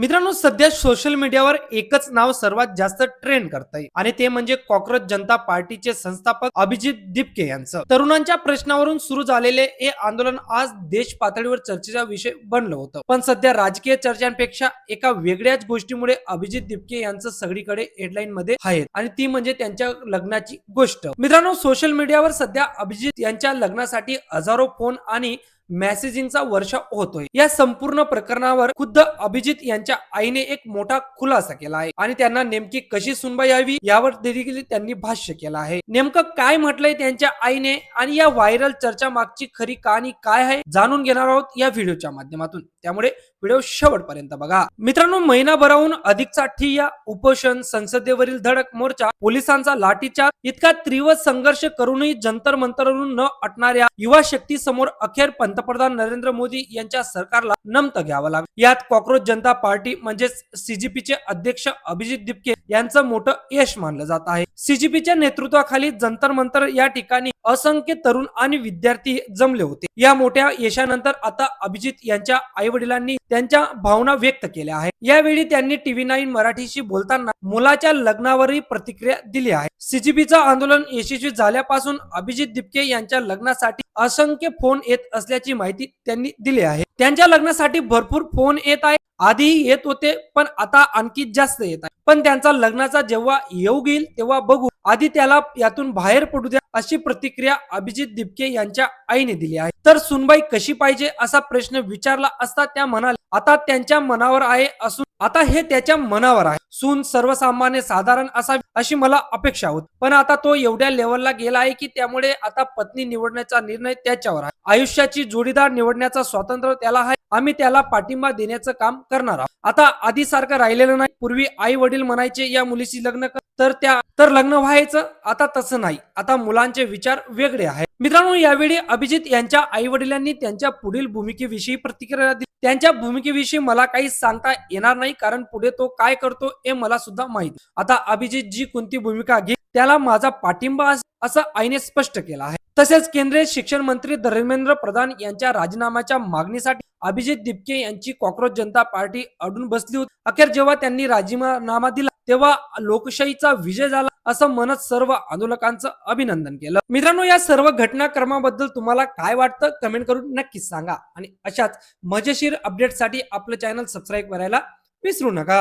मित्रांनो, सध्या सोशल मीडियावर एकच नाव सर्वात जास्त ट्रेंड करतंय आणि ते म्हणजे कॉक्रोच जनता पार्टीचे संस्थापक अभिजित दिपके यांचं. तरुणांच्या प्रश्नावरून सुरू झालेले हे आंदोलन आज देश पातळीवर चर्चेचा विषय बनलं होतं. पण सध्या राजकीय चर्चांपेक्षा एका वेगळ्याच गोष्टीमुळे अभिजित दिपके यांचं सगळीकडे हेडलाईन मध्ये आहेत आणि ती म्हणजे त्यांच्या लग्नाची गोष्ट. मित्रांनो, सोशल मीडियावर सध्या अभिजित यांच्या लग्नासाठी हजारो फोन आणि मेसेजिंगचा वर्षा होतोय. या संपूर्ण प्रकरणावर खुद्द अभिजित यांच्या आईने एक मोठा खुलासा केला आहे आणि त्यांना नेमकी कशी सुनबाई यावी यावर देखील त्यांनी भाष्य केलं आहे. नेमकं काय म्हटलंय त्यांच्या आईने आणि या व्हायरल चर्चा मागची खरी कहाणी काय आहे जाणून घेणार आहोत या व्हिडिओच्या माध्यमातून. त्यामुळे व्हिडिओ शेवटपर्यंत बघा. मित्रांनो, महिनाभराहून अधिकचा ठिय्या, उपोषण, संसदेवरील धडक, मोर्चा, पोलिसांचा लाठीचार्ज, इतका तीव्र संघर्ष करूनही जंतर मंतरवरून न अटणाऱ्या युवा शक्ती समोर अखेर पंतप्रधान नरेंद्र मोदी यांच्या सरकारला नमतं घ्यावं लागलं. यात कॉक्रोच जनता पार्टी म्हणजेच सीजीपीचे अध्यक्ष अभिजित दिपके यांचं मोठं यश मानलं जात आहे. सीजीपीच्या नेतृत्वाखाली जंतर मंतर या ठिकाणी असंख्य तरुण आणि विद्यार्थी जमले होते. या मोठ्या यशानंतर आता अभिजित यांच्या आई वडिलांनी त्यांच्या भावना व्यक्त केल्या आहेत. यावेळी त्यांनी TV9 मराठीशी बोलताना मुलाच्या लग्नावरही प्रतिक्रिया दिली आहे. सीजीपीचं आंदोलन यशस्वी झाल्यापासून अभिजित दिपके यांच्या लग्नासाठी असंख्य फोन येत असल्याची माहिती त्यांनी दिली आहे. त्यांच्या लग्नासाठी भरपूर फोन येत आहे. आधीही येत होते, पण आता आणखी जास्त येत आहे. पण त्यांचा लग्नाचा जेव्हा योग येईल तेव्हा बघू, आधी त्याला यातून बाहेर पडू द्या, अशी प्रतिक्रिया अभिजित दिपके यांच्या आईने दिली आहे. तर सुनबाई कशी पाहिजे असा प्रश्न विचारला असता त्या म्हणाल्या, आता त्यांच्या मनावर आहे असून आता हे त्याच्या मनावर आहे. सून सर्वसामान्य साधारण असावी अशी मला अपेक्षा होती, पण आता तो एवढ्या लेवलला गेला आहे की त्यामुळे आता पत्नी निवडण्याचा निर्णय त्याच्यावर आहे. आयुष्याची जोडीदार निवडण्याचा स्वातंत्र्य त्याला आहे. आम्ही त्याला पाठिंबा देण्याचं काम करणार आहोत. आता आधी सारखं राहिलेलं नाही. पूर्वी आई वडील म्हणायचे या मुलीशी लग्न कर, तर लग्न व्हायचं. आता तसं नाही. आता मुलांचे विचार वेगळे आहेत. मित्रांनो, यावेळी अभिजित यांच्या आई वडिलांनी त्यांच्या पुढील भूमिकेविषयी प्रतिक्रिया दिली. त्यांच्या भूमिकेविषयी मला काही सांगता येणार नाही, कारण पुढे तो काय करतो हे मला सुद्धा माहित. आता अभिजित जी कोणती भूमिका घेईल त्याला माझा पाठिंबा असं आईने स्पष्ट केलं आहे. तसेच केंद्रीय शिक्षण मंत्री धर्मेंद्र प्रधान यांच्या राजीनाम्याच्या मागणीसाठी अभिजित दिपके यांची कॉक्रोच जनता पार्टी अडून बसली होती. अखेर जेव्हा त्यांनी राजीनामा दिला तेव्हा लोकशाहीचा विजय झाला असं म्हणत सर्व आंदोलकांचं अभिनंदन केलं. मित्रांनो, या सर्व घटनाक्रमाबद्दल तुम्हाला काय वाटतं कमेंट करून नक्कीच सांगा आणि अशाच मजेशीर अपडेटसाठी आपलं चॅनल सबस्क्राईब करायला विसरू नका.